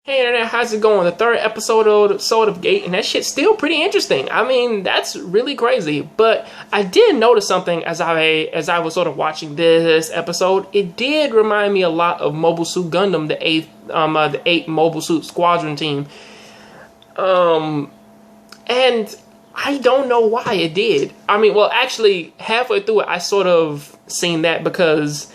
Hey internet, how's it going? The third episode of Gate, and that shit's still pretty interesting. I mean, that's really crazy. But I did notice something as I was sort of watching this episode. It did remind me a lot of Mobile Suit Gundam, the eighth Mobile Suit Squadron team. And I don't know why it did. I mean, well, actually, halfway through it, I sort of seen that because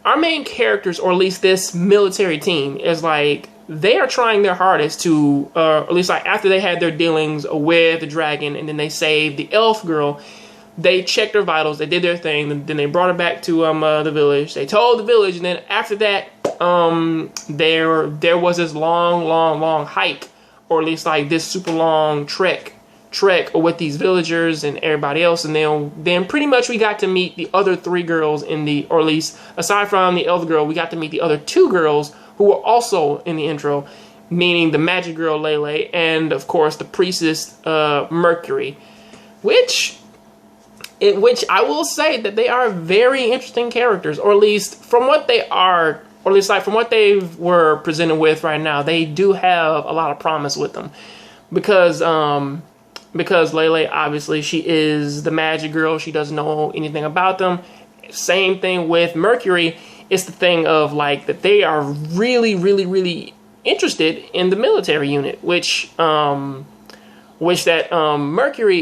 our main characters, or at least this military team, is like, they are trying their hardest to, at least like after they had their dealings with the dragon and then they saved the elf girl, they checked her vitals, they did their thing, then they brought her back to the village. They told the village, and then after that, there was this long hike, or at least like this super long trek with these villagers and everybody else, and then pretty much we got to meet the other three girls in the, or at least aside from the elf girl, we got to meet the other two girls who were also in the intro, meaning the magic girl Lele and of course the priestess Mercury, which I will say that they are very interesting characters, or at least from what they are, or at least like from what they were presented with right now, they do have a lot of promise with them, because Lele, obviously, she is the magic girl. She doesn't know anything about them. Same thing with Mercury. It's the thing of like that they are really interested in the military unit, which Mercury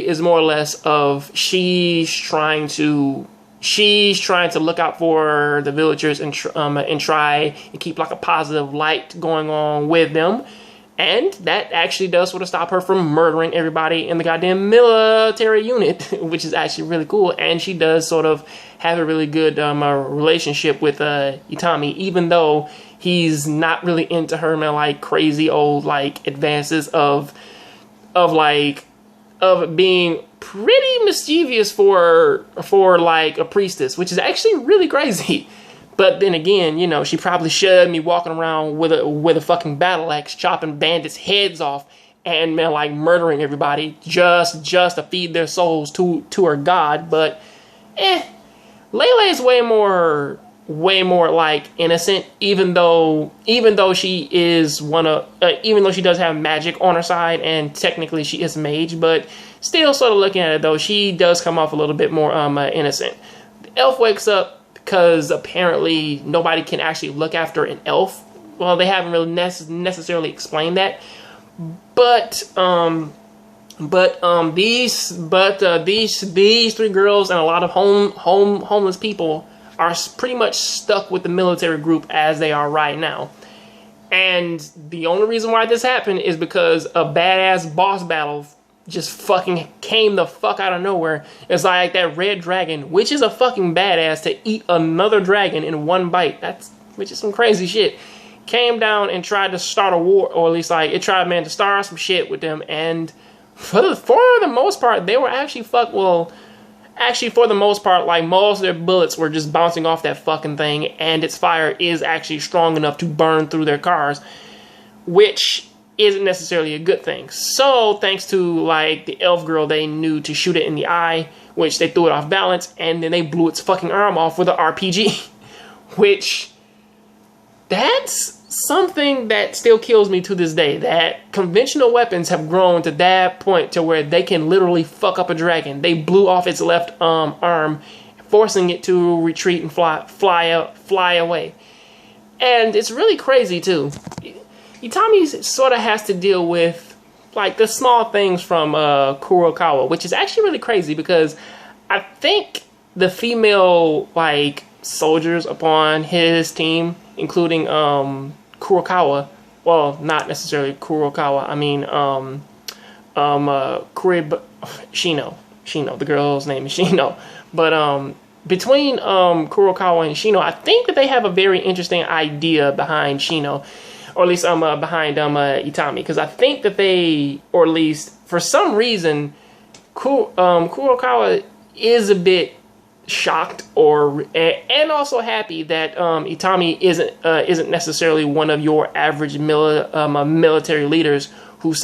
is more or less of she's trying to look out for the villagers and try and keep like a positive light going on with them. And that actually does sort of stop her from murdering everybody in the goddamn military unit, which is actually really cool. And she does sort of have a really good relationship with Itami, even though he's not really into her like crazy old like advances of being pretty mischievous for like a priestess, which is actually really crazy. But then again, you know, she probably shouldn't be walking around with a fucking battle axe, chopping bandits' heads off, and man, like murdering everybody just to feed their souls to her god. But Lele is way more like innocent, even though she is even though she does have magic on her side, and technically she is a mage, but still sort of looking at it though, she does come off a little bit more innocent. The elf wakes up because apparently nobody can actually look after an elf. Well, they haven't really necessarily explained that, but these three girls and a lot of homeless people are pretty much stuck with the military group as they are right now. And the only reason why this happened is because a badass boss battle just fucking came the fuck out of nowhere. It's like that red dragon, which is a fucking badass to eat another dragon in one bite. Which is some crazy shit. Came down and tried to start a war, or at least like it tried, man, to start some shit with them. And for the most part, they were actually for the most part, like most of their bullets were just bouncing off that fucking thing, and its fire is actually strong enough to burn through their cars, which isn't necessarily a good thing. So thanks to like the elf girl, they knew to shoot it in the eye, which they threw it off balance, and then they blew its fucking arm off with an RPG, which that's something that still kills me to this day, that conventional weapons have grown to that point to where they can literally fuck up a dragon. They blew off its left arm, forcing it to retreat and fly away. And it's really crazy too. Itami sort of has to deal with like the small things from Kurokawa, which is actually really crazy because I think the female like soldiers upon his team, including Kurokawa, well, not necessarily Kurokawa, I mean Shino, the girl's name is Shino, but between Kurokawa and Shino, I think that they have a very interesting idea behind Shino, or at least behind Itami, because I think that they, or at least for some reason, Kurokawa is a bit shocked and also happy that Itami isn't necessarily one of your average military leaders who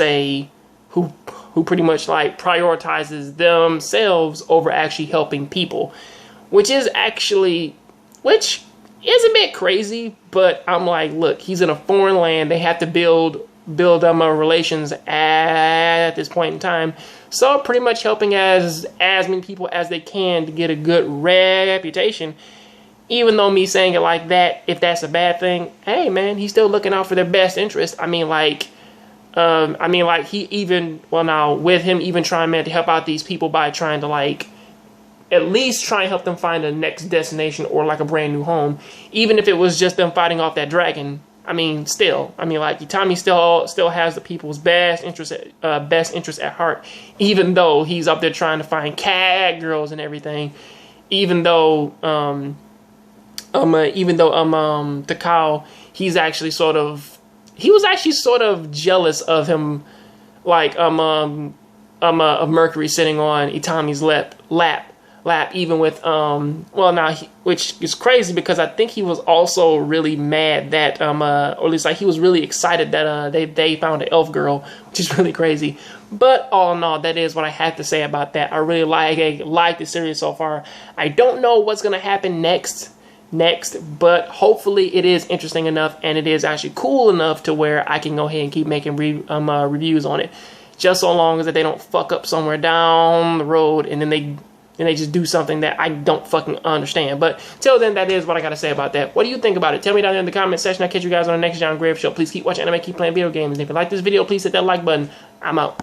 pretty much like prioritizes themselves over actually helping people, which is a bit crazy, but I'm like, look, he's in a foreign land. They have to build relations at this point in time. So pretty much helping as many people as they can to get a good reputation. Even though me saying it like that, if that's a bad thing, hey man, he's still looking out for their best interest. I mean, like he even, well now, with him even trying, man, to help out these people by trying to like, at least try and help them find a next destination or like a brand new home. Even if it was just them fighting off that dragon. I mean, still, I mean, like, Itami still has the people's best interest at heart, even though he's up there trying to find cat girls and everything. Even though Takao, he was actually sort of jealous of him, like of Mercury sitting on Itami's lap, even with which is crazy because I think he was also really mad that or at least like he was really excited that they found an elf girl, which is really crazy. But all in all, that is what I have to say about that. I really like the series so far. I don't know what's gonna happen next, but hopefully it is interesting enough and it is actually cool enough to where I can go ahead and keep making reviews on it, just so long as that they don't fuck up somewhere down the road and then they just do something that I don't fucking understand. But till then, that is what I gotta say about that. What do you think about it? Tell me down there in the comment section. I'll catch you guys on the next Jongravesshow. Please keep watching anime, keep playing video games. And if you like this video, please hit that like button. I'm out.